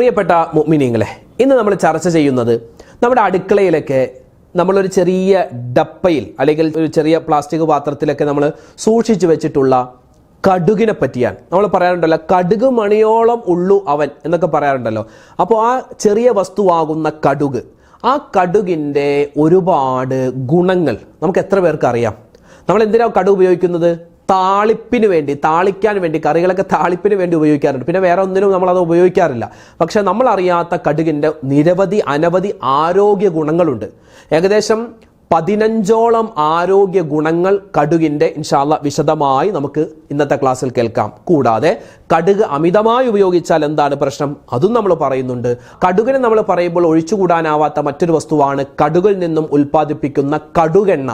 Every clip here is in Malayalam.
പ്രിയപ്പെട്ട മുഅ്മിനീങ്ങളെ, ഇന്ന് നമ്മൾ ചർച്ച ചെയ്യുന്നത് നമ്മുടെ അടുക്കളയിലൊക്കെ നമ്മളൊരു ചെറിയ ഡപ്പയിൽ അല്ലെങ്കിൽ ഒരു ചെറിയ പ്ലാസ്റ്റിക് പാത്രത്തിലൊക്കെ നമ്മൾ സൂക്ഷിച്ചു വെച്ചിട്ടുള്ള കടുകിനെ പറ്റിയാണ്. നമ്മൾ പറയാറുണ്ടല്ലോ, കടുക് മണിയോളം ഉള്ളു അവൻ എന്നൊക്കെ പറയാറുണ്ടല്ലോ. അപ്പോൾ ആ ചെറിയ വസ്തുവാകുന്ന കടുക്, ആ കടുകിൻ്റെ ഒരുപാട് ഗുണങ്ങൾ നമുക്ക് എത്ര പേർക്ക് അറിയാം? നമ്മൾ എന്തിനാണ് കടുക് ഉപയോഗിക്കുന്നത്? താളിപ്പിന് വേണ്ടി, താളിക്കാൻ വേണ്ടി, കറികളൊക്കെ താളിപ്പിന് വേണ്ടി ഉപയോഗിക്കാറുണ്ട്. പിന്നെ വേറെ ഒന്നിനും നമ്മളത് ഉപയോഗിക്കാറില്ല. പക്ഷെ നമ്മൾ അറിയാത്ത കടുകിൻ്റെ അനവധി ആരോഗ്യ ഗുണങ്ങളുണ്ട്. ഏകദേശം 15ഓളം ആരോഗ്യ ഗുണങ്ങൾ കടുകിൻ്റെ ഇൻഷാ അല്ലാഹ് വിശദമായി നമുക്ക് ഇന്നത്തെ ക്ലാസ്സിൽ കേൾക്കാം. കൂടാതെ കടുക് അമിതമായി ഉപയോഗിച്ചാൽ എന്താണ് പ്രശ്നം, അതും നമ്മൾ പറയുന്നുണ്ട്. കടുകിനെ നമ്മൾ പറയുമ്പോൾ ഒഴിച്ചുകൂടാനാവാത്ത മറ്റൊരു വസ്തുവാണ് കടുകിൽ നിന്നും ഉൽപ്പാദിപ്പിക്കുന്ന കടുകെണ്ണ.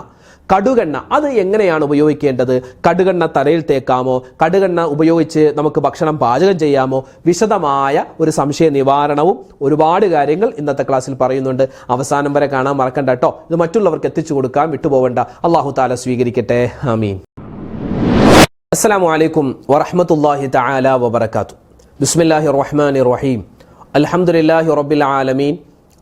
അത് എങ്ങനെയാണ് ഉപയോഗിക്കേണ്ടത്? കടുകെണ്ണ തലയിൽ തേക്കാമോ? കടുകെണ്ണ ഉപയോഗിച്ച് നമുക്ക് ഭക്ഷണം പാചകം ചെയ്യാമോ? വിശദമായ ഒരു സംശയ നിവാരണവും ഒരുപാട് കാര്യങ്ങൾ ഇന്നത്തെ ക്ലാസ്സിൽ പറയുന്നുണ്ട്. അവസാനം വരെ കാണാൻ മറക്കണ്ട കേട്ടോ. ഇത് മറ്റുള്ളവർക്ക് എത്തിച്ചു കൊടുക്കാൻ വിട്ടുപോകണ്ട. അല്ലാഹു തആല സ്വീകരിക്കട്ടെ. ആമീൻ. അസ്സലാമു അലൈക്കും വറഹ്മത്തുള്ളാഹി തആല വബറകാതുഹു. ബിസ്മില്ലാഹിർ റഹ്മാനിർ റഹീം. അൽഹംദുലില്ലാഹി റബ്ബിൽ ആലമീൻ.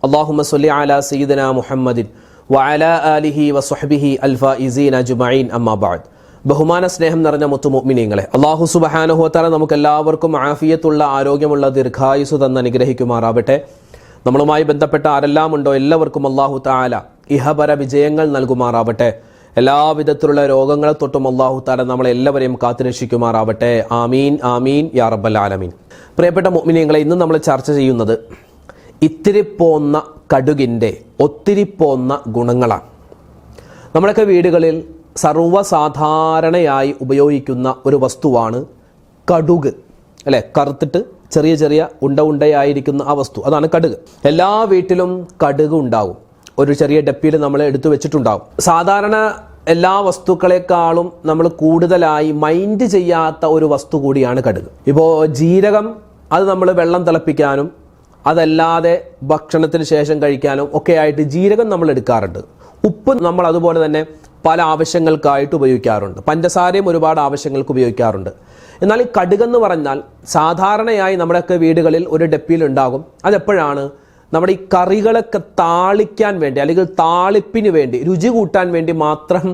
അല്ലാഹുമ്മ സ്വല്ലി അലാ സയ്യിദിനാ മുഹമ്മദിൻ വഅലാ ആലിഹി വസ്വഹ്ബിഹി അൽഫായിസീന അജ്മഈൻ. അമ്മാ ബഅദ്. ബഹുമാന സ്നേഹം നിറഞ്ഞ മുത്തു മുഅ്മിനീങ്ങളെ, അല്ലാഹു സുബ്ഹാനഹു വ തആല നമുക്ക് എല്ലാവർക്കും ആഫിയത്തുള്ള, ആരോഗ്യമുള്ള ദീർഘായുസ്സ് തന്ന് അനുഗ്രഹിക്കുമാറാവട്ടെ. നമ്മളുമായി ബന്ധപ്പെട്ട ആരെല്ലാം ഉണ്ടോ എല്ലാവർക്കും അല്ലാഹു തആല ഇഹപര വിജയങ്ങൾ നൽകുമാറാവട്ടെ. എല്ലാവിധത്തിലുള്ള രോഗങ്ങളെ തൊട്ടും അല്ലാഹു തആല നമ്മളെ എല്ലാവരെയും കാത്തുരക്ഷിക്കുമാറാവട്ടെ. ആമീൻ ആമീൻ യാ റബ്ബൽ ആലമീൻ. പ്രിയപ്പെട്ട മുഅ്മിനീങ്ങളെ, ഇന്ന് നമ്മൾ ചർച്ച ചെയ്യുന്നത് ഇത്തിരിപ്പോന്ന കടുകിൻ്റെ ഒത്തിരിപ്പോന്ന ഗുണങ്ങളാണ്. നമ്മളൊക്കെ വീടുകളിൽ സർവ്വസാധാരണയായി ഉപയോഗിക്കുന്ന ഒരു വസ്തുവാണ് കടുക്, അല്ലേ? കറുത്തിട്ട് ചെറിയ ഉണ്ടയായിരിക്കുന്ന ആ വസ്തു, അതാണ് കടുക്. എല്ലാ വീട്ടിലും കടുക് ഉണ്ടാവും. ഒരു ചെറിയ ഡപ്പിയിൽ നമ്മൾ എടുത്തു വെച്ചിട്ടുണ്ടാവും. സാധാരണ എല്ലാ വസ്തുക്കളെക്കാളും നമ്മൾ കൂടുതലായി മൈൻഡ് ചെയ്യാത്ത ഒരു വസ്തു കൂടിയാണ് കടുക്. ഇപ്പോൾ ജീരകം, അത് നമ്മൾ വെള്ളം തിളപ്പിക്കാനും അതല്ലാതെ ഭക്ഷണത്തിന് ശേഷം കഴിക്കാനും ഒക്കെ ആയിട്ട് ജീരകം നമ്മൾ എടുക്കാറുണ്ട്. ഉപ്പ് നമ്മൾ അതുപോലെ തന്നെ പല ആവശ്യങ്ങൾക്കായിട്ട് ഉപയോഗിക്കാറുണ്ട്. പഞ്ചസാരയും ഒരുപാട് ആവശ്യങ്ങൾക്ക് ഉപയോഗിക്കാറുണ്ട്. എന്നാൽ ഈ കടുകെന്ന് പറഞ്ഞാൽ സാധാരണയായി നമ്മുടെയൊക്കെ വീടുകളിൽ ഒരു ഡപ്പിയിൽ ഉണ്ടാകും. അതെപ്പോഴാണ്? നമ്മുടെ ഈ കറികളൊക്കെ താളിക്കാൻ വേണ്ടി അല്ലെങ്കിൽ താളിപ്പിന് വേണ്ടി, രുചി കൂട്ടാൻ വേണ്ടി മാത്രം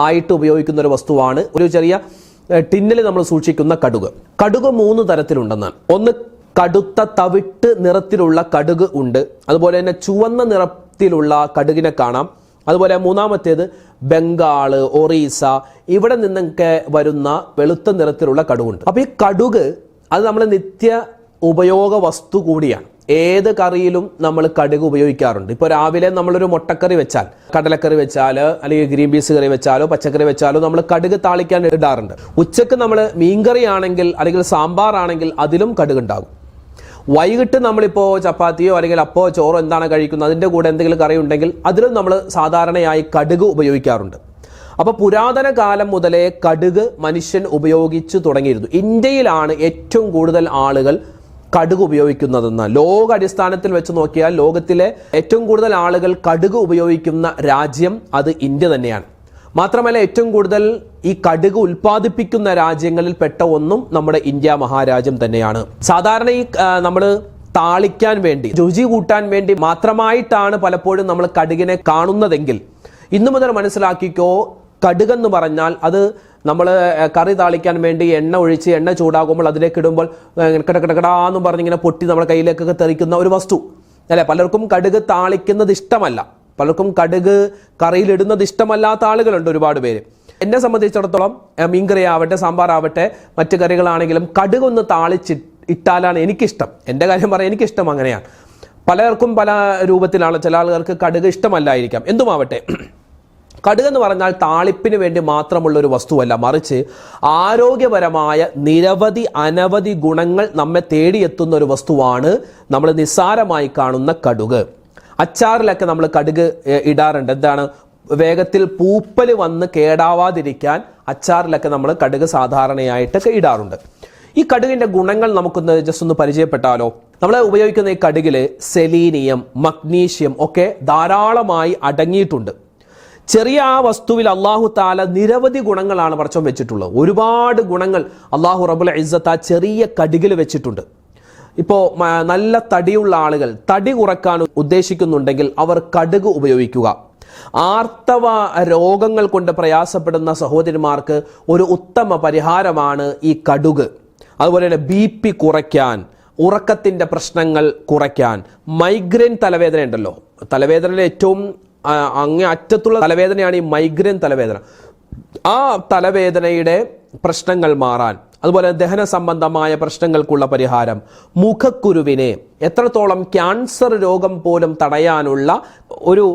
ആയിട്ട് ഉപയോഗിക്കുന്ന ഒരു വസ്തുവാണ് ഒരു ചെറിയ ടിന്നിൽ നമ്മൾ സൂക്ഷിക്കുന്ന കടുക്. കടുക് 3 തരത്തിലുണ്ടെന്നാണ്. ഒന്ന്, കടുത്ത തവിട്ട് നിറത്തിലുള്ള കടുക് ഉണ്ട്. അതുപോലെ തന്നെ ചുവന്ന നിറത്തിലുള്ള കടുകിനെ കാണാം. അതുപോലെ മൂന്നാമത്തേത് ബംഗാൾ, ഒറീസ, ഇവിടെ നിന്നൊക്കെ വരുന്ന വെളുത്ത നിറത്തിലുള്ള കടുകുണ്ട്. അപ്പോൾ ഈ കടുക് അത് നമ്മൾ നിത്യ ഉപയോഗ വസ്തു കൂടിയാണ്. ഏത് കറിയിലും നമ്മൾ കടുക് ഉപയോഗിക്കാറുണ്ട്. ഇപ്പോൾ രാവിലെ നമ്മളൊരു മുട്ടക്കറി വെച്ചാൽ, കടലക്കറി വെച്ചാൽ, അല്ലെങ്കിൽ ഗ്രീൻ പീസ് കറി വെച്ചാലോ പച്ചക്കറി വെച്ചാലോ നമ്മൾ കടുക് താളിക്കാൻ ഇടാറുണ്ട്. ഉച്ചക്ക് നമ്മൾ മീൻകറി ആണെങ്കിൽ അല്ലെങ്കിൽ സാമ്പാർ ആണെങ്കിൽ അതിലും കടുക് ഉണ്ടാകും. വൈകിട്ട് നമ്മളിപ്പോൾ ചപ്പാത്തിയോ അല്ലെങ്കിൽ അപ്പോ ചോറോ എന്താണ് കഴിക്കുന്നത്, അതിൻ്റെ കൂടെ എന്തെങ്കിലും കറി ഉണ്ടെങ്കിൽ അതിലും നമ്മൾ സാധാരണയായി കടുക് ഉപയോഗിക്കാറുണ്ട്. അപ്പോൾ പുരാതന കാലം മുതലേ കടുക് മനുഷ്യൻ ഉപയോഗിച്ചു തുടങ്ങിയിരുന്നു. ഇന്ത്യയിലാണ് ഏറ്റവും കൂടുതൽ ആളുകൾ കടുക് ഉപയോഗിക്കുന്നതെന്ന് ലോക അടിസ്ഥാനത്തിൽ വെച്ച് നോക്കിയാൽ ലോകത്തിലെ ഏറ്റവും കൂടുതൽ ആളുകൾ കടുക് ഉപയോഗിക്കുന്ന രാജ്യം അത് ഇന്ത്യ തന്നെയാണ്. മാത്രമല്ല, ഏറ്റവും കൂടുതൽ ഈ കടുക് ഉൽപ്പാദിപ്പിക്കുന്ന രാജ്യങ്ങളിൽ പെട്ട ഒന്നും നമ്മുടെ ഇന്ത്യ മഹാരാജ്യം തന്നെയാണ്. സാധാരണ ഈ നമ്മൾ താളിക്കാൻ വേണ്ടി, രുചി കൂട്ടാൻ വേണ്ടി മാത്രമായിട്ടാണ് പലപ്പോഴും നമ്മൾ കടുകിനെ കാണുന്നതെങ്കിൽ ഇന്നു മുതൽ മനസ്സിലാക്കിക്കോ, കടുകെന്ന് പറഞ്ഞാൽ അത് നമ്മൾ കറി താളിക്കാൻ വേണ്ടി എണ്ണ ഒഴിച്ച് എണ്ണ ചൂടാകുമ്പോൾ അതിലേക്ക് ഇടുമ്പോൾ കടകടാന്നും പറഞ്ഞിങ്ങനെ പൊട്ടി നമ്മുടെ കയ്യിലേക്കൊക്കെ തെറിക്കുന്ന ഒരു വസ്തു, അല്ലേ? പലർക്കും കടുക് താളിക്കുന്നത് ഇഷ്ടമല്ല. പലർക്കും കടുക് കറിയിലിടുന്നത് ഇഷ്ടമല്ലാത്ത ആളുകളുണ്ട്, ഒരുപാട് പേര്. എന്നെ സംബന്ധിച്ചിടത്തോളം മീൻകറി ആവട്ടെ, സാമ്പാർ ആവട്ടെ, മറ്റു കറികളാണെങ്കിലും കടുക് ഒന്ന് ഇട്ടാലാണ് എനിക്കിഷ്ടം. എൻ്റെ കാര്യം പറയാം, എനിക്കിഷ്ടം അങ്ങനെയാണ്. പലർക്കും പല രൂപത്തിലാണ്. ചില ആളുകൾക്ക് കടുക് ഇഷ്ടമല്ലായിരിക്കാം. എന്തുമാവട്ടെ, കടുക് എന്ന് പറഞ്ഞാൽ താളിപ്പിന് വേണ്ടി മാത്രമുള്ളൊരു വസ്തുവല്ല, മറിച്ച് ആരോഗ്യപരമായ അനവധി ഗുണങ്ങൾ നമ്മെ തേടിയെത്തുന്ന ഒരു വസ്തുവാണ് നമ്മൾ നിസ്സാരമായി കാണുന്ന കടുക്. അച്ചാറിലൊക്കെ നമ്മൾ കടുക് ഇടാറുണ്ട്. എന്താണ്? വേഗത്തിൽ പൂപ്പൽ വന്ന് കേടാവാതിരിക്കാൻ അച്ചാറിലൊക്കെ നമ്മൾ കടുക് സാധാരണയായിട്ടൊക്കെ ഇടാറുണ്ട്. ഈ കടുകിൻ്റെ ഗുണങ്ങൾ നമുക്കൊന്ന് ജസ്റ്റ് ഒന്ന് പരിചയപ്പെട്ടാലോ? നമ്മൾ ഉപയോഗിക്കുന്ന ഈ കടുകിൽ സെലീനിയം, മഗ്നീഷ്യം ഒക്കെ ധാരാളമായി അടങ്ങിയിട്ടുണ്ട്. ചെറിയ ആ വസ്തുവിൽ അല്ലാഹു തആല നിരവധി ഗുണങ്ങളാണ് പടച്ചോൻ വെച്ചിട്ടുള്ളത്. ഒരുപാട് ഗുണങ്ങൾ അല്ലാഹു റബ്ബുൽ ഇസ്സത്ത് ആ ചെറിയ കടുകിൽ വെച്ചിട്ടുണ്ട്. ഇപ്പോൾ നല്ല തടിയുള്ള ആളുകൾ തടി കുറക്കാൻ ഉദ്ദേശിക്കുന്നുണ്ടെങ്കിൽ അവർ കടുക് ഉപയോഗിക്കുക. ആർത്തവ രോഗങ്ങൾ കൊണ്ട് പ്രയാസപ്പെടുന്ന സഹോദരിമാർക്ക് ഒരു ഉത്തമ പരിഹാരമാണ് ഈ കടുക്. അതുപോലെ തന്നെ BP കുറയ്ക്കാൻ, ഉറക്കത്തിൻ്റെ പ്രശ്നങ്ങൾ കുറയ്ക്കാൻ, മൈഗ്രെയിൻ തലവേദന ഉണ്ടല്ലോ, തലവേദനയിലെ ഏറ്റവും അങ്ങേ അറ്റത്തുള്ള തലവേദനയാണ് ഈ മൈഗ്രെയിൻ തലവേദന. ആ തലവേദനയുടെ പ്രശ്നങ്ങൾ മാറാൻ, അതുപോലെ ദഹന സംബന്ധമായ പ്രശ്നങ്ങൾക്കുള്ള പരിഹാരം, മുഖക്കുരുവിനെ എത്രത്തോളം ക്യാൻസർ രോഗം പോലും തടയാനുള്ള ഒരു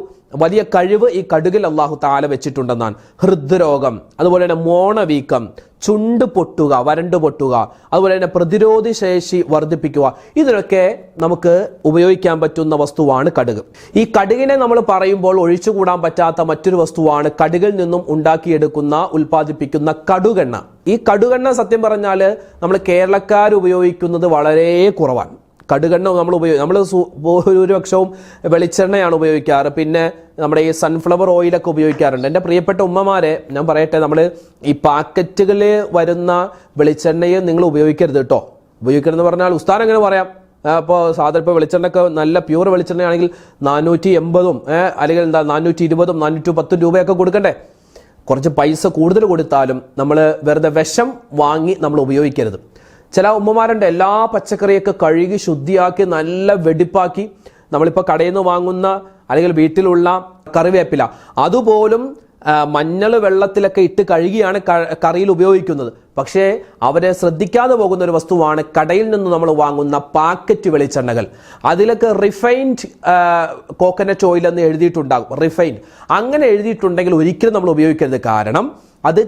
വലിയ കഴിവ് ഈ കടുകിൽ അള്ളാഹു താല വെച്ചിട്ടുണ്ടെന്നാണ്. ഹൃദ്രോഗം, അതുപോലെ തന്നെ മോണവീക്കം, ചുണ്ട് പൊട്ടുക, വരണ്ടു പൊട്ടുക, അതുപോലെ തന്നെ പ്രതിരോധ ശേഷി വർദ്ധിപ്പിക്കുക, ഇതിനൊക്കെ നമുക്ക് ഉപയോഗിക്കാൻ പറ്റുന്ന വസ്തുവാണ് കടുക്. ഈ കടുകിനെ നമ്മൾ പറയുമ്പോൾ ഒഴിച്ചുകൂടാൻ പറ്റാത്ത മറ്റൊരു വസ്തുവാണ് കടുകിൽ നിന്നും ഉണ്ടാക്കിയെടുക്കുന്ന ഉൽപ്പാദിപ്പിക്കുന്ന കടുകെണ്ണ. ഈ കടുകെണ്ണ സത്യം പറഞ്ഞാൽ നമ്മൾ കേരളക്കാർ ഉപയോഗിക്കുന്നത് വളരെ കുറവാണ്. കടുകെണ്ണ നമ്മൾ ഭൂരിപക്ഷവും വെളിച്ചെണ്ണയാണ് ഉപയോഗിക്കാറ്. പിന്നെ നമ്മുടെ ഈ സൺഫ്ലവർ ഓയിലൊക്കെ ഉപയോഗിക്കാറുണ്ട്. എൻ്റെ പ്രിയപ്പെട്ട ഉമ്മമാരെ ഞാൻ പറയട്ടെ, നമ്മൾ ഈ പാക്കറ്റുകളിൽ വരുന്ന വെളിച്ചെണ്ണയെ നിങ്ങൾ ഉപയോഗിക്കരുത് കേട്ടോ. ഉപയോഗിക്കരുതെന്ന് പറഞ്ഞാൽ ഉസ്താൻ എങ്ങനെ പറയാം, അപ്പോൾ സാധാരണ ഇപ്പോൾ വെളിച്ചെണ്ണയൊക്കെ നല്ല പ്യൂർ വെളിച്ചെണ്ണയാണെങ്കിൽ 480 അല്ലെങ്കിൽ 420 410 രൂപയൊക്കെ കൊടുക്കണ്ടേ. കുറച്ച് പൈസ കൂടുതൽ കൊടുത്താലും നമ്മൾ വെറുതെ വിഷം വാങ്ങി നമ്മൾ ഉപയോഗിക്കരുത്. ചില ഉമ്മമാരുണ്ട് എല്ലാ പച്ചക്കറിയൊക്കെ കഴുകി ശുദ്ധിയാക്കി നല്ല വെടിപ്പാക്കി, നമ്മളിപ്പോൾ കടയിൽ നിന്ന് വാങ്ങുന്ന അല്ലെങ്കിൽ വീട്ടിലുള്ള കറിവേപ്പില അതുപോലും മഞ്ഞൾ വെള്ളത്തിലൊക്കെ ഇട്ട് കഴുകിയാണ് കറിയിൽ ഉപയോഗിക്കുന്നത്. പക്ഷേ അവരെ ശ്രദ്ധിക്കാതെ പോകുന്ന ഒരു വസ്തുവാണ് കടയിൽ നിന്ന് നമ്മൾ വാങ്ങുന്ന പാക്കറ്റ് വെളിച്ചെണ്ണകൾ. അതിലൊക്കെ റിഫൈൻഡ് കോക്കനട്ട് ഓയിൽ എന്ന് എഴുതിയിട്ടുണ്ടാകും. റിഫൈൻഡ് അങ്ങനെ എഴുതിയിട്ടുണ്ടെങ്കിൽ ഒരിക്കലും നമ്മൾ ഉപയോഗിക്കരുത്. കാരണം അത്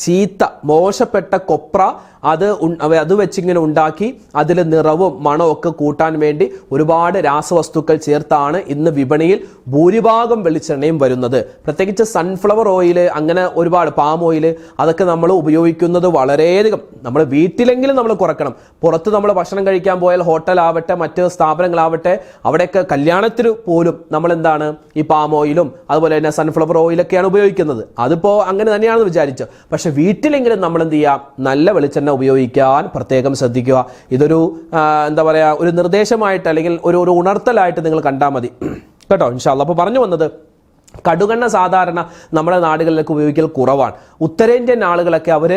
ചീത്ത മോശപ്പെട്ട കൊപ്ര അത് വെച്ചിങ്ങനെ ഉണ്ടാക്കി അതിൽ നിറവും മണവും ഒക്കെ കൂട്ടാൻ വേണ്ടി ഒരുപാട് രാസവസ്തുക്കൾ ചേർത്താണ് ഇന്ന് വിപണിയിൽ ഭൂരിഭാഗം വെളിച്ചെണ്ണയും വരുന്നത്. പ്രത്യേകിച്ച് സൺഫ്ലവർ ഓയിൽ, അങ്ങനെ ഒരുപാട് പാം ഓയിൽ, അതൊക്കെ നമ്മൾ ഉപയോഗിക്കുന്നത് വളരെയധികം നമ്മൾ വീട്ടിലെങ്കിലും നമ്മൾ കുറയ്ക്കണം. പുറത്ത് നമ്മൾ ഭക്ഷണം കഴിക്കാൻ പോയാൽ ഹോട്ടലാവട്ടെ മറ്റ് സ്ഥാപനങ്ങളാവട്ടെ അവിടെയൊക്കെ കല്യാണത്തിന് പോലും നമ്മൾ എന്താണ് ഈ പാം ഓയിലും അതുപോലെ തന്നെ സൺഫ്ലവർ ഓയിലൊക്കെയാണ് ഉപയോഗിക്കുന്നത്. അതിപ്പോൾ അങ്ങനെ തന്നെയാണെന്ന് വിചാരിച്ചു. പക്ഷെ വീട്ടിലെങ്കിലും നമ്മൾ എന്ത് ചെയ്യാം, നല്ല വെളിച്ചെണ്ണ ഉപയോഗിക്കാൻ പ്രത്യേകം ശ്രദ്ധിക്കുക. ഇതൊരു എന്താ പറയുക, ഒരു നിർദ്ദേശമായിട്ട് അല്ലെങ്കിൽ ഒരു ഉണർത്തലായിട്ട് നിങ്ങൾ കണ്ടാൽ മതി കേട്ടോ, ഇൻഷാ അല്ലാഹ്. അപ്പോൾ പറഞ്ഞു വന്നത്, കടുകെണ്ണ സാധാരണ നമ്മുടെ നാടുകളിലേക്ക് ഉപയോഗിക്കൽ കുറവാണ്. ഉത്തരേന്ത്യൻ ആളുകളൊക്കെ അവർ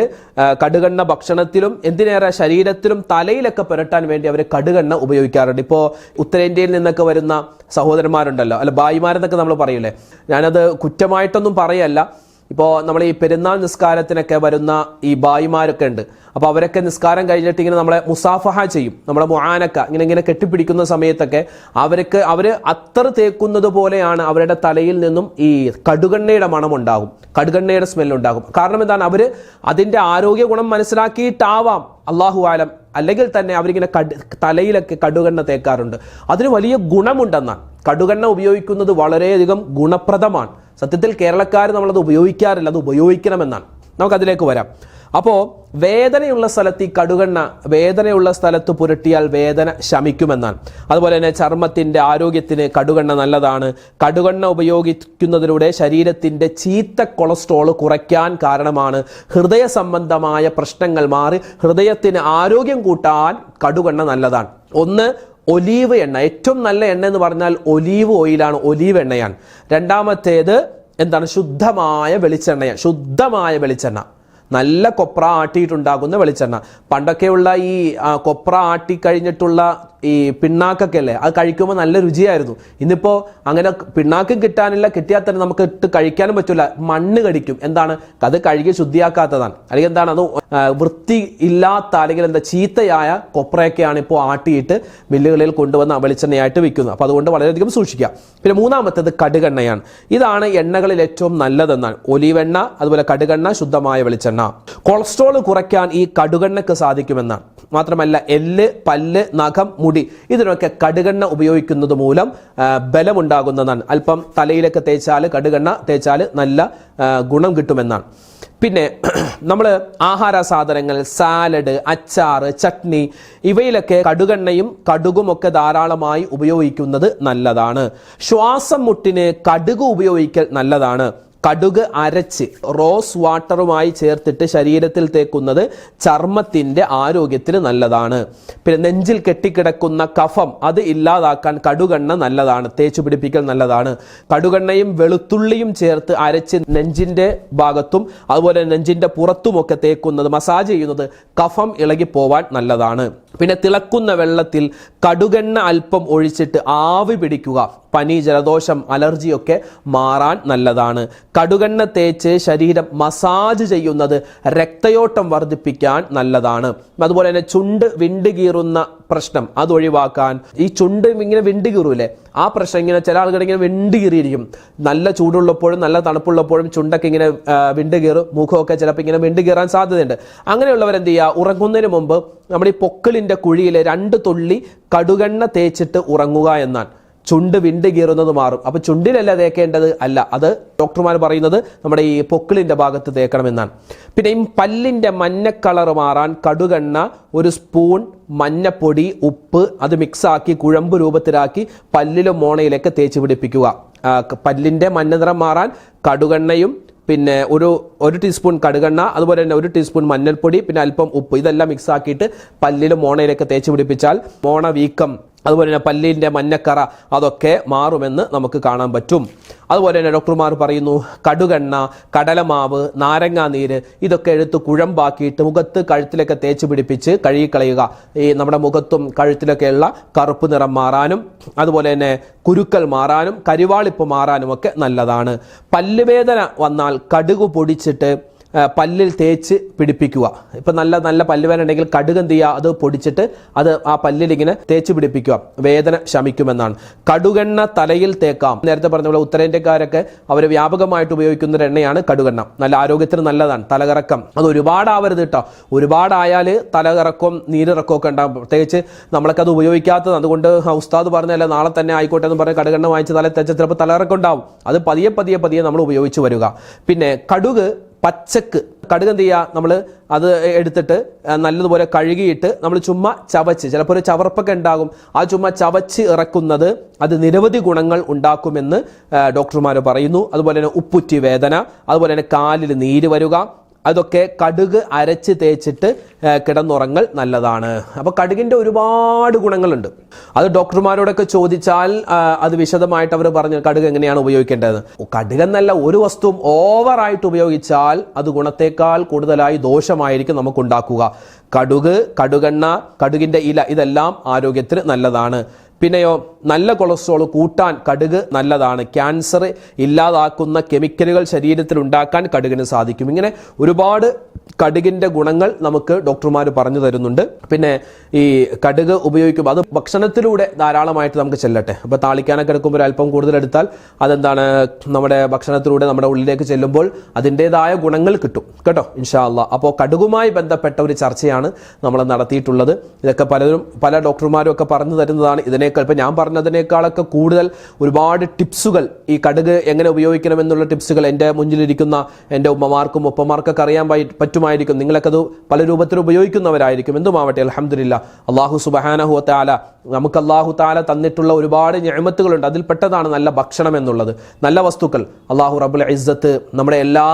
കടുകെണ്ണ ഭക്ഷണത്തിലും എന്തിനേറെ ശരീരത്തിലും തലയിലൊക്കെ പുരട്ടാൻ വേണ്ടി അവർ കടുകെണ്ണ ഉപയോഗിക്കാറുണ്ട്. ഇപ്പോൾ ഉത്തരേന്ത്യയിൽ നിന്നൊക്കെ വരുന്ന സഹോദരന്മാരുണ്ടല്ലോ, അല്ല ഭായിമാരെന്നൊക്കെ നമ്മൾ പറയൂലേ, ഞാനത് കുറ്റമായിട്ടൊന്നും പറയല്ല. ഇപ്പോൾ നമ്മൾ ഈ പെരുന്നാൾ നിസ്കാരത്തിനൊക്കെ വരുന്ന ഈ ഭായിമാരൊക്കെ ഉണ്ട്. അപ്പോൾ അവരൊക്കെ നിസ്കാരം കഴിഞ്ഞിട്ട് ഇങ്ങനെ നമ്മളെ മുസാഫഹ ചെയ്യും, നമ്മളെ മുആനക്ക ഇങ്ങനെ കെട്ടിപ്പിടിക്കുന്ന സമയത്തൊക്കെ അവർ അത്തർ തേക്കുന്നത് പോലെയാണ് അവരുടെ തലയിൽ നിന്നും ഈ കടുകെണ്ണയുടെ മണം ഉണ്ടാകും, കടുകെണ്ണയുടെ സ്മെല്ലുണ്ടാകും. കാരണം എന്താണ്, അവർ അതിൻ്റെ ആരോഗ്യ ഗുണം മനസ്സിലാക്കിയിട്ടാവാം, അല്ലാഹു ആലം, അല്ലെങ്കിൽ തന്നെ അവരിങ്ങനെ തലയിലൊക്കെ കടുകെണ്ണ തേക്കാറുണ്ട്. അതിന് വലിയ ഗുണമുണ്ടെന്നാണ്. കടുകെണ്ണ ഉപയോഗിക്കുന്നത് വളരെയധികം ഗുണപ്രദമാണ്. സത്യത്തിൽ കേരളക്കാർ നമ്മളത് ഉപയോഗിക്കാറില്ല, അത് ഉപയോഗിക്കണമെന്നാണ്. നമുക്കതിലേക്ക് വരാം. അപ്പോൾ വേദനയുള്ള സ്ഥലത്ത് ഈ കടുകെണ്ണ വേദനയുള്ള സ്ഥലത്ത് പുരട്ടിയാൽ വേദന ശമിക്കുമെന്നാണ്. അതുപോലെ തന്നെ ചർമ്മത്തിൻ്റെ ആരോഗ്യത്തിന് കടുകെണ്ണ നല്ലതാണ്. കടുകെണ്ണ ഉപയോഗിക്കുന്നതിലൂടെ ശരീരത്തിൻ്റെ ചീത്ത കൊളസ്ട്രോൾ കുറയ്ക്കാൻ കാരണമാണ്. ഹൃദയ സംബന്ധമായ പ്രശ്നങ്ങൾ മാറി ഹൃദയത്തിന് ആരോഗ്യം കൂട്ടാൻ കടുകെണ്ണ നല്ലതാണ്. ഒന്ന്, ഒലീവ് എണ്ണ. ഏറ്റവും നല്ല എണ്ണ എന്ന് പറഞ്ഞാൽ ഒലീവ് ഓയിലാണ്, ഒലീവ് എണ്ണയാണ്. രണ്ടാമത്തേത് എന്താണ്, ശുദ്ധമായ വെളിച്ചെണ്ണ, നല്ല കൊപ്ര ആട്ടിയിട്ടുണ്ടാകുന്ന വെളിച്ചെണ്ണ. പണ്ടൊക്കെയുള്ള ഈ കൊപ്ര ആട്ടി കഴിഞ്ഞിട്ടുള്ള ഈ പിണ്ണാക്കൊക്കെ അല്ലേ, അത് കഴിക്കുമ്പോൾ നല്ല രുചിയായിരുന്നു. ഇന്നിപ്പോൾ അങ്ങനെ പിണ്ണാക്കും കിട്ടാനില്ല, കിട്ടിയാൽ തന്നെ നമുക്ക് ഇട്ട് കഴിക്കാനും പറ്റില്ല, മണ്ണ് കടിക്കും. എന്താണ്, അത് കഴുകി ശുദ്ധിയാക്കാത്തതാണ്. അല്ലെങ്കിൽ എന്താണ്, അത് വൃത്തി ഇല്ലാത്ത അല്ലെങ്കിൽ ചീത്തയായ കൊപ്രയൊക്കെയാണ് ഇപ്പോൾ ആട്ടിയിട്ട് മില്ലുകളിൽ കൊണ്ടുവന്ന വെളിച്ചെണ്ണയായിട്ട് വിൽക്കുന്നത്. അപ്പോൾ അതുകൊണ്ട് വളരെയധികം സൂക്ഷിക്കുക. പിന്നെ മൂന്നാമത്തേത് കടുകെണ്ണയാണ്. ഇതാണ് എണ്ണകളിൽ ഏറ്റവും നല്ലതെന്നാണ്. ഒലീവെണ്ണ, അതുപോലെ കടുകെണ്ണ, ശുദ്ധമായ വെളിച്ചെണ്ണ. കൊളസ്ട്രോൾ കുറയ്ക്കാൻ ഈ കടുകെണ്ണയ്ക്ക് സാധിക്കുമെന്നാണ്. മാത്രമല്ല എല്ല്, പല്ല്, നഖം, മുടി, ഇതിനൊക്കെ കടുകെണ്ണ ഉപയോഗിക്കുന്നത് മൂലം ബലമുണ്ടാകുന്നതാണ്. അല്പം തലയിലൊക്കെ കടുകെണ്ണ തേച്ചാൽ നല്ല ഗുണം കിട്ടുമെന്നാണ്. പിന്നെ നമ്മൾ ആഹാര സാധനങ്ങൾ, സാലഡ്, അച്ചാറ്, ചട്നി, ഇവയിലൊക്കെ കടുകെണ്ണയും കടുകുമൊക്കെ ധാരാളമായി ഉപയോഗിക്കുന്നത് നല്ലതാണ്. ശ്വാസം മുട്ടിന് കടുക് ഉപയോഗിക്കൽ നല്ലതാണ്. കടുക് അരച്ച് റോസ് വാട്ടറുമായി ചേർത്തിട്ട് ശരീരത്തിൽ തേക്കുന്നത് ചർമ്മത്തിൻ്റെ ആരോഗ്യത്തിന് നല്ലതാണ്. പിന്നെ നെഞ്ചിൽ കെട്ടിക്കിടക്കുന്ന കഫം അത് ഇല്ലാതാക്കാൻ കടുകെണ്ണ നല്ലതാണ്, തേച്ചു പിടിപ്പിക്കൽ നല്ലതാണ്. കടുകെണ്ണയും വെളുത്തുള്ളിയും ചേർത്ത് അരച്ച് നെഞ്ചിൻ്റെ ഭാഗത്തും അതുപോലെ നെഞ്ചിൻ്റെ പുറത്തുമൊക്കെ തേക്കുന്നത്, മസാജ് ചെയ്യുന്നത് കഫം ഇളകിപ്പോവാൻ നല്ലതാണ്. പിന്നെ തിളക്കുന്ന വെള്ളത്തിൽ കടുകെണ്ണ അല്പം ഒഴിച്ചിട്ട് ആവി പിടിക്കുക, പനി, ജലദോഷം, അലർജിയൊക്കെ മാറാൻ നല്ലതാണ്. കടുകെണ്ണ തേച്ച് ശരീരം മസാജ് ചെയ്യുന്നത് രക്തയോട്ടം വർദ്ധിപ്പിക്കാൻ നല്ലതാണ്. അതുപോലെ തന്നെ ചുണ്ട് വിണ്ടുകീറുന്ന പ്രശ്നം അത് ഒഴിവാക്കാൻ, ഈ ചുണ്ട് ഇങ്ങനെ വിണ്ടുകീറൂലേ, ആ പ്രശ്നം ഇങ്ങനെ ചില ആളുകൾ ഇങ്ങനെ വിണ്ടുകീറിയിരിക്കും. നല്ല ചൂടുള്ളപ്പോഴും നല്ല തണുപ്പുള്ളപ്പോഴും ചുണ്ടൊക്കെ ഇങ്ങനെ വിണ്ടുകീറും, മുഖമൊക്കെ ചിലപ്പോൾ ഇങ്ങനെ വിണ്ടുകീറാൻ സാധ്യതയുണ്ട്. അങ്ങനെയുള്ളവരെന്ത് ചെയ്യുക, ഉറങ്ങുന്നതിന് മുമ്പ് നമ്മുടെ ഈ പൊക്കിളിൻ്റെ കുഴിയിൽ 2 തുള്ളി കടുകെണ്ണ തേച്ചിട്ട് ഉറങ്ങുക എന്നാണ്. ചുണ്ട് വിണ്ട് കീറുന്നത് മാറും. അപ്പോൾ ചുണ്ടിലല്ല തേക്കേണ്ടത്, അല്ല, അത് ഡോക്ടർമാർ പറയുന്നത് നമ്മുടെ ഈ പൊക്കിളിൻ്റെ ഭാഗത്ത് തേക്കണമെന്നാണ്. പിന്നെ ഈ പല്ലിൻ്റെ മഞ്ഞ കളർ മാറാൻ കടുകെണ്ണ 1 സ്പൂൺ മഞ്ഞപ്പൊടി, ഉപ്പ് അത് മിക്സാക്കി കുഴമ്പ് രൂപത്തിലാക്കി പല്ലിലും മോണയിലൊക്കെ തേച്ച് പിടിപ്പിക്കുക. പല്ലിൻ്റെ മഞ്ഞ നിറം മാറാൻ കടുകെണ്ണയും പിന്നെ ഒരു ടീസ്പൂൺ കടുകെണ്ണ, അതുപോലെ തന്നെ 1 ടീസ്പൂൺ മഞ്ഞൾപ്പൊടി, പിന്നെ അല്പം ഉപ്പ്, ഇതെല്ലാം മിക്സ് ആക്കിയിട്ട് പല്ലിലും മോണയിലൊക്കെ തേച്ച് പിടിപ്പിച്ചാൽ മോണ വീക്കം, അതുപോലെ തന്നെ പല്ലിൻ്റെ മഞ്ഞക്കറ അതൊക്കെ മാറുമെന്ന് നമുക്ക് കാണാൻ പറ്റും. അതുപോലെ തന്നെ ഡോക്ടർമാർ പറയുന്നു കടുകെണ്ണ, കടലമാവ്, നാരങ്ങാ നീര് ഇതൊക്കെ എടുത്ത് കുഴമ്പാക്കിയിട്ട് മുഖത്ത് കഴുത്തിലൊക്കെ തേച്ച് പിടിപ്പിച്ച് കഴുകിക്കളയുക. ഈ നമ്മുടെ മുഖത്തും കഴുത്തിലൊക്കെയുള്ള കറുപ്പ് നിറം മാറാനും അതുപോലെ തന്നെ കുരുക്കൾ മാറാനും കരിവാളിപ്പ് മാറാനും ഒക്കെ നല്ലതാണ്. പല്ലുവേദന വന്നാൽ കടുക് പൊടിച്ചിട്ട് പല്ലിൽ തേച്ച് പിടിപ്പിക്കുക. ഇപ്പം നല്ല പല്ലുവേദന ഉണ്ടെങ്കിൽ കടുക് എന്ത് ചെയ്യുക, അത് പൊടിച്ചിട്ട് അത് ആ പല്ലിൽ ഇങ്ങനെ തേച്ച് പിടിപ്പിക്കുക, വേദന ശമിക്കുമെന്നാണ്. കടുകെണ്ണ തലയിൽ തേക്കാം. നേരത്തെ പറഞ്ഞ പോലെ ഉത്തരേന്ത്യക്കാരൊക്കെ അവർ വ്യാപകമായിട്ട് ഉപയോഗിക്കുന്ന ഒരു എണ്ണയാണ് കടുകെണ്ണ. നല്ല ആരോഗ്യത്തിന് നല്ലതാണ്. തലകറക്കം അത് ഒരുപാടാവരുത് കേട്ടോ. ഒരുപാടായാൽ തലകറക്കവും നീരിറക്കമൊക്കെ ഉണ്ടാകും. പ്രത്യേകിച്ച് നമ്മളൊക്കെ അത് ഉപയോഗിക്കാത്തത്, അതുകൊണ്ട് ഉസ്താദ് പറഞ്ഞല്ല നാളെ തന്നെ ആയിക്കോട്ടെ എന്ന് പറഞ്ഞ് കടുകെണ്ണ വാങ്ങിച്ച് തല തേച്ച ചിലപ്പോൾ തലകറക്കം ഉണ്ടാവും. അത് പതിയെ നമ്മൾ ഉപയോഗിച്ച് വരിക. പിന്നെ കടുക് പച്ചക്ക് കടുക് എന്ത് ചെയ്യുക, നമ്മൾ അത് എടുത്തിട്ട് നല്ലതുപോലെ കഴുകിയിട്ട് നമ്മൾ ചുമ്മാ ചവച്ച്, ചിലപ്പോൾ ഒരു ചവർപ്പൊക്കെ ഉണ്ടാകും, ആ ചുമ്മാ ചവച്ച് ഇറക്കുന്നത് അത് നിരവധി ഗുണങ്ങൾ ഉണ്ടാക്കുമെന്ന് ഡോക്ടർമാർ പറയുന്നു. അതുപോലെ തന്നെ ഉപ്പുറ്റി വേദന, അതുപോലെ തന്നെ കാലിൽ നീര് വരിക, അതൊക്കെ കടുക് അരച്ച് തേച്ചിട്ട് കിടന്നുറങ്ങൽ നല്ലതാണ്. അപ്പോൾ കടുകിൻ്റെ ഒരുപാട് ഗുണങ്ങളുണ്ട്. അത് ഡോക്ടർമാരോടൊക്കെ ചോദിച്ചാൽ അത് വിശദമായിട്ട് അവർ പറഞ്ഞു കടുക് എങ്ങനെയാണ് ഉപയോഗിക്കേണ്ടത്. കടുകെന്നല്ല, ഒരു വസ്തുവും ഓവറായിട്ട് ഉപയോഗിച്ചാൽ അത് ഗുണത്തേക്കാൾ കൂടുതലായി ദോഷമായിരിക്കും നമുക്കുണ്ടാക്കുക. കടുക്, കടുകെണ്ണ, കടുകിൻ്റെ ഇല ഇതെല്ലാം ആരോഗ്യത്തിന് നല്ലതാണ്. പിന്നെയോ നല്ല കൊളസ്ട്രോൾ കൂട്ടാൻ കടുക് നല്ലതാണ്. ക്യാൻസർ ഇല്ലാതാക്കുന്ന കെമിക്കലുകൾ ശരീരത്തിൽ ഉണ്ടാക്കാൻ കടുകിന് സാധിക്കും. ഇങ്ങനെ ഒരുപാട് കടുകിൻ്റെ ഗുണങ്ങൾ നമുക്ക് ഡോക്ടർമാർ പറഞ്ഞു തരുന്നുണ്ട്. പിന്നെ ഈ കടുക് ഉപയോഗിക്കുമ്പോൾ അത് ഭക്ഷണത്തിലൂടെ ധാരാളമായിട്ട് നമുക്ക് ചെല്ലട്ടെ. അപ്പോൾ താളിക്കാനൊക്കെ എടുക്കുമ്പോൾ അല്പം കൂടുതൽ എടുത്താൽ അതെന്താണ്, നമ്മുടെ ഭക്ഷണത്തിലൂടെ നമ്മുടെ ഉള്ളിലേക്ക് ചെല്ലുമ്പോൾ അതിൻ്റെതായ ഗുണങ്ങൾ കിട്ടും കേട്ടോ, ഇൻഷാ അല്ലാ. അപ്പോൾ കടുകുമായി ബന്ധപ്പെട്ട ഒരു ചർച്ചയാണ് നമ്മൾ നടത്തിയിട്ടുള്ളത്. ഇതൊക്കെ പല ഡോക്ടർമാരും ഒക്കെ പറഞ്ഞു തരുന്നതാണ്. ഇതിനേക്കാൾ ഇപ്പം ഞാൻ പറഞ്ഞതിനേക്കാളൊക്കെ കൂടുതൽ ഒരുപാട് ടിപ്സുകൾ, ഈ കടുക് എങ്ങനെ ഉപയോഗിക്കണമെന്നുള്ള ടിപ്സുകൾ എൻ്റെ മുന്നിലിരിക്കുന്ന എൻ്റെ ഉമ്മമാർക്കും ഉപ്പമാർക്കൊക്കെ അറിയാൻ പറ്റുമായിരിക്കും. നിങ്ങളൊക്കെ അത് പല രൂപത്തിൽ ഉപയോഗിക്കുന്നവരായിരിക്കും. എന്തുമാവട്ടെ, അൽഹംദുലില്ലാ, അല്ലാഹു സുബ്ഹാനഹു വ തആല നമുക്ക് അല്ലാഹു തആല തന്നിട്ടുള്ള ഒരുപാട് നിഅമത്തുകളുണ്ട്. അതിൽപ്പെട്ടതാണ് നല്ല ഭക്ഷണം എന്നുള്ളത്, നല്ല വസ്തുക്കൾ. അല്ലാഹു റബ്ബുൽ ഇസ്സത്ത് നമ്മുടെ എല്ലാ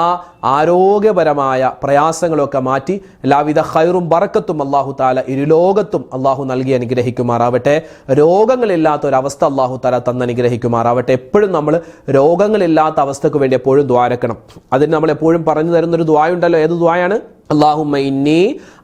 ആരോഗ്യപരമായ പ്രയാസങ്ങളൊക്കെ മാറ്റി എല്ലാവിധ ഖൈറും ബറക്കത്തും അല്ലാഹു തആല ഇരുലോകത്തും അല്ലാഹു നൽകി അനുഗ്രഹിക്കുമാറാവട്ടെ. രോഗങ്ങളില്ലാത്ത ഒരവസ്ഥ അല്ലാഹു തആല തന്നനുഗ്രഹിക്കുമാറാവട്ടെ. എപ്പോഴും നമ്മൾ രോഗങ്ങളില്ലാത്ത അവസ്ഥക്ക് വേണ്ടി എപ്പോഴും ദ്വാരക്കണം. അതിന് നമ്മൾ എപ്പോഴും പറഞ്ഞു തരുന്നൊരു ദ്വായുണ്ടല്ലോ. ഏത് ദ്വായാണ്? അല്ലാഹുമ്മ ഇന്നി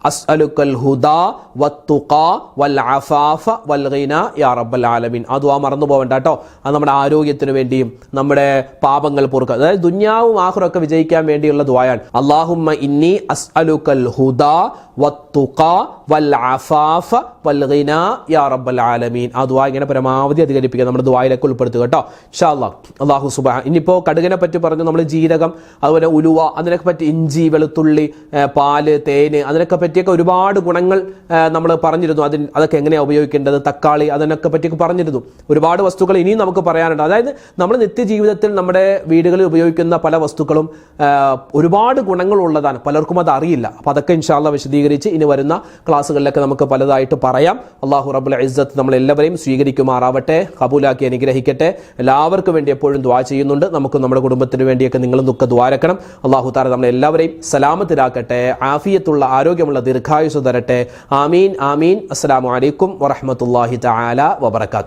അസ്അലുക്കൽ ഹുദാ വത്തുഖാ വൽ അഫാഫ വൽ ഗിനാ യാ റബ്ബൽ ആലമീൻ. ആ ദുആ മറന്നു പോകണ്ട കേട്ടോ. അത് നമ്മുടെ ആരോഗ്യത്തിന് വേണ്ടിയും നമ്മുടെ പാപങ്ങൾ പൊറുക്കാൻ, അതായത് ദുനിയാവും ആഖിറൊക്കെ വിജയിക്കാൻ വേണ്ടിയുള്ള ദുആയാണ്. അല്ലാഹുമ്മ ഇന്നി അസ്അലുക്കൽ ഹുദാ വത്തുഖാ വൽ അഫാഫ വൽ ഗിനാ യാ റബ്ബൽ ആലമീൻ. ആ ദുആ ഇങ്ങനെ പരമാവധി അധികരിപ്പിക്കുക, നമ്മുടെ ദുആയിലേക്ക് ഉൾപ്പെടുത്തുക കേട്ടോ, ഇൻഷാ അല്ലാഹ്. അല്ലാഹു സുബ്ഹാന. ഇനിയിപ്പോൾ കടുകിനെ പറ്റി പറഞ്ഞു, നമ്മൾ ജീരകം, അതുപോലെ ഉലുവ, അതിനൊക്കെ പറ്റി ഇഞ്ചി, വെളുത്തുള്ളി, പാല്, തേന്, അതിനൊക്കെ പറ്റിയൊക്കെ ഒരുപാട് ഗുണങ്ങൾ നമ്മൾ പറഞ്ഞിരുന്നു. അതൊക്കെ എങ്ങനെയാണ് ഉപയോഗിക്കേണ്ടത്, തക്കാളി, അതിനൊക്കെ പറ്റിയൊക്കെ പറഞ്ഞിരുന്നു. ഒരുപാട് വസ്തുക്കൾ ഇനിയും നമുക്ക് പറയാനുണ്ട്. അതായത് നമ്മൾ നിത്യജീവിതത്തിൽ നമ്മുടെ വീടുകളിൽ ഉപയോഗിക്കുന്ന പല വസ്തുക്കളും ഒരുപാട് ഗുണങ്ങളുള്ളതാണ്, പലർക്കും അത് അറിയില്ല. അപ്പോൾ അതൊക്കെ ഇൻഷാ അല്ലാഹ് വിശദീകരിച്ച് ഇനി വരുന്ന ക്ലാസ്സുകളിലൊക്കെ നമുക്ക് പലതായിട്ട് പറയാം. അള്ളാഹു റബ്ബുൽ ഇസ്സത്ത് നമ്മളെല്ലാവരെയും സ്വീകരിക്കുമാറാവട്ടെ, കബൂലാക്കി അനുഗ്രഹിക്കട്ടെ. എല്ലാവർക്കും വേണ്ടി എപ്പോഴും ദുആ ചെയ്യുന്നുണ്ട്. നമുക്ക് നമ്മുടെ കുടുംബത്തിന് വേണ്ടിയൊക്കെ നിങ്ങളും ദുഃഖ ദ്വാരക്കണം. അള്ളാഹു താല നമ്മളെല്ലാവരെയും സലാമത്തിലാക്കട്ടെ, ആഫിയത്തുള്ള ആരോഗ്യമുള്ള ദീർഘായുസ് തരട്ടെ. ആമീൻ ആമീൻ. അസ്സലാമു അലൈക്കും വറഹ്മത്തുള്ളാഹി തആല വബറകാതുഹു.